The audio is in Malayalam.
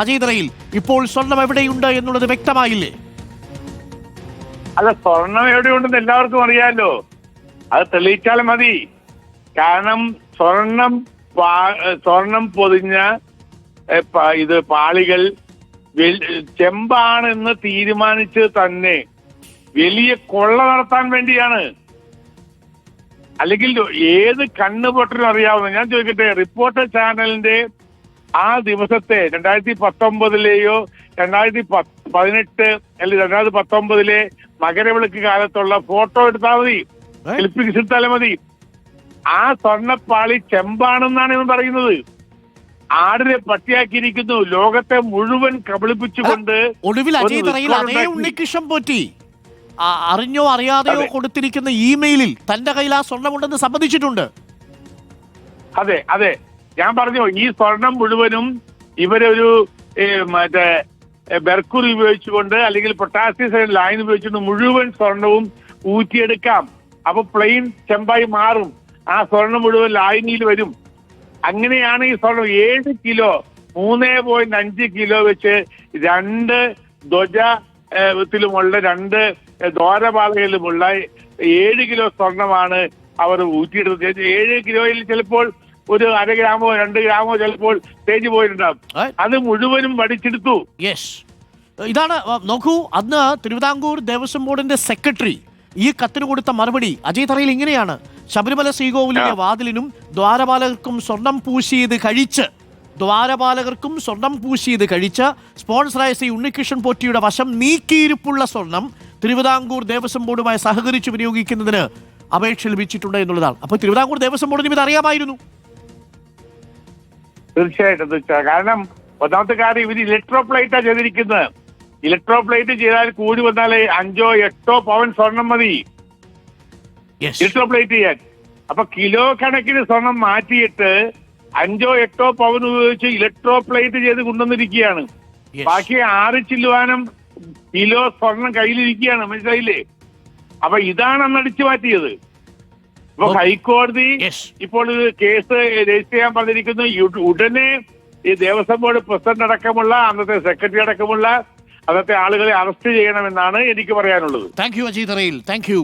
അജയ് തറയിൽ ഇപ്പോൾ സ്വർണം എവിടെയുണ്ട് എന്നുള്ളത് വ്യക്തമായില്ലേ? അല്ല, സ്വർണം എവിടെയുണ്ടെന്ന് എല്ലാവർക്കും അറിയാമല്ലോ. അത് തെളിയിച്ചാൽ മതി. കാരണം സ്വർണം പൊതിഞ്ഞ ഇത് പാളികൾ ചെമ്പാണെന്ന് തീരുമാനിച്ച് തന്നെ വലിയ കൊള്ള നടത്താൻ വേണ്ടിയാണ്. അല്ലെങ്കിൽ ഏത് കണ്ണുപൊട്ടലും അറിയാവുന്ന, ഞാൻ ചോദിക്കട്ടെ, റിപ്പോർട്ടർ ചാനലിന്റെ ആ ദിവസത്തെ 2019 2018 അല്ലെങ്കിൽ 2019 മകരവിളക്ക് കാലത്തുള്ള ഫോട്ടോ എടുത്താൽ മതി, ക്ലിപ്പിംഗ്സ് എടുത്താലും മതി. ആ സ്വർണ്ണപ്പാളി ചെമ്പാണെന്നാണ് ഇവൻ പറയുന്നത്. ആടിനെ പട്ടിയാക്കിയിരിക്കുന്നു. ലോകത്തെ മുഴുവൻ കബളിപ്പിച്ചുകൊണ്ട് ഒടുവിൽ അജയ് തറയിൽ അതേ ഉണ്ണികൃഷ്ണൻ പോറ്റി അറിഞ്ഞോ അറിയാതെയോ കൊടുത്തിരിക്കുന്ന ഇമെയിലിൽ തന്റെ കയ്യിൽ ആ സ്വർണ്ണമുണ്ടെന്ന് സമ്മതിച്ചിട്ടുണ്ട്. അതെ അതെ, ഞാൻ പറഞ്ഞു, ഈ സ്വർണം മുഴുവനും ഇവരൊരു മറ്റേ മെർക്കുറി ഉപയോഗിച്ചുകൊണ്ട് അല്ലെങ്കിൽ പൊട്ടാസ്യം ലൈൻ ഉപയോഗിച്ചുകൊണ്ട് മുഴുവൻ സ്വർണവും ഊറ്റിയെടുക്കാം. അപ്പൊ പ്ലെയിൻ ചെമ്പായി മാറും. ആ സ്വർണം മുഴുവൻ ലായനിയിൽ വരും. അങ്ങനെയാണ് ഈ സ്വർണം 7 കിലോ 3.5 കിലോ വെച്ച് 2 ധ്വജത്തിലുമുള്ള 2 ദ്വാരപാതകളിലുമുള്ള 7 കിലോ സ്വർണമാണ് അവർ ഊറ്റിയെടുത്തത്. 7 കിലോയിൽ ചിലപ്പോൾ ഒരു 1/2 ഗ്രാമോ 2 ഗ്രാമോ ചിലപ്പോൾ തേഞ്ഞു പോയിട്ടുണ്ടാവും. അത് മുഴുവനും വടിച്ചെടുത്തു. യെസ്, ഇതാണ് നോക്കൂ. അന്ന് തിരുവിതാംകൂർ ദേവസ്വം ബോർഡിന്റെ സെക്രട്ടറി ഈ കത്തിന് കൊടുത്ത മറുപടി അജയ് തറയിൽ ഇങ്ങനെയാണ്: ശബരിമല ശ്രീകോവിലിന്റെ വാതിലിനും ദ്വാരപാലകർക്കും സ്വർണം പൂശിയത് കഴിച്ച് സ്പോൺസറായ ശ്രീ ഉണ്ണികൃഷ്ണൻ പോറ്റിയുടെ വശം നീക്കിയിരിപ്പുള്ള സ്വർണം തിരുവിതാംകൂർ ദേവസ്വം ബോർഡുമായി സഹകരിച്ച് വിനിയോഗിക്കുന്നതിന് അപേക്ഷ ലഭിച്ചിട്ടുണ്ട് എന്നുള്ളതാണ്. അപ്പൊ തിരുവിതാംകൂർ ദേവസ്വം ബോർഡിന് ഇത് അറിയാമായിരുന്നു. തീർച്ചയായിട്ടും. കാരണം ഒന്നാമത്തെ കാര്യം, ഇവർ ഇലക്ട്രോപ്ലേറ്റാ ചെയ്തിരിക്കുന്നത്. ഇലക്ട്രോപ്ലേറ്റ് ചെയ്താൽ കൂടി വന്നാൽ 5-8 പവൻ സ്വർണം മതി ഇലക്ട്രോപ്ലേറ്റ് ചെയ്യാൻ. അപ്പൊ കിലോ കണക്കിന് സ്വർണം മാറ്റിയിട്ട് 5-8 പവൻ ഉപയോഗിച്ച് ഇലക്ട്രോപ്ലേറ്റ് ചെയ്ത് കൊണ്ടുവന്നിരിക്കുകയാണ്. ബാക്കി 6 ചില്ലുവാനും കിലോ സ്വർണം കയ്യിലിരിക്കുകയാണ്. മനസ്സിലായില്ലേ? അപ്പൊ ഇതാണ് അന്ന് അടിച്ചു മാറ്റിയത്. ഇപ്പൊ ഹൈക്കോടതി ഇപ്പോൾ ഇത് കേസ് രജിസ്റ്റർ ചെയ്യാൻ പറഞ്ഞിരിക്കുന്നു. ഉടനെ ഈ ദേവസ്വം ബോർഡ് പ്രസിഡന്റ് അടക്കമുള്ള അന്നത്തെ സെക്രട്ടറി അടക്കമുള്ള അന്നത്തെ ആളുകളെ അറസ്റ്റ് ചെയ്യണമെന്നാണ് എനിക്ക് പറയാനുള്ളത്. താങ്ക് യു അജയ് തറയിൽ, താങ്ക് യു.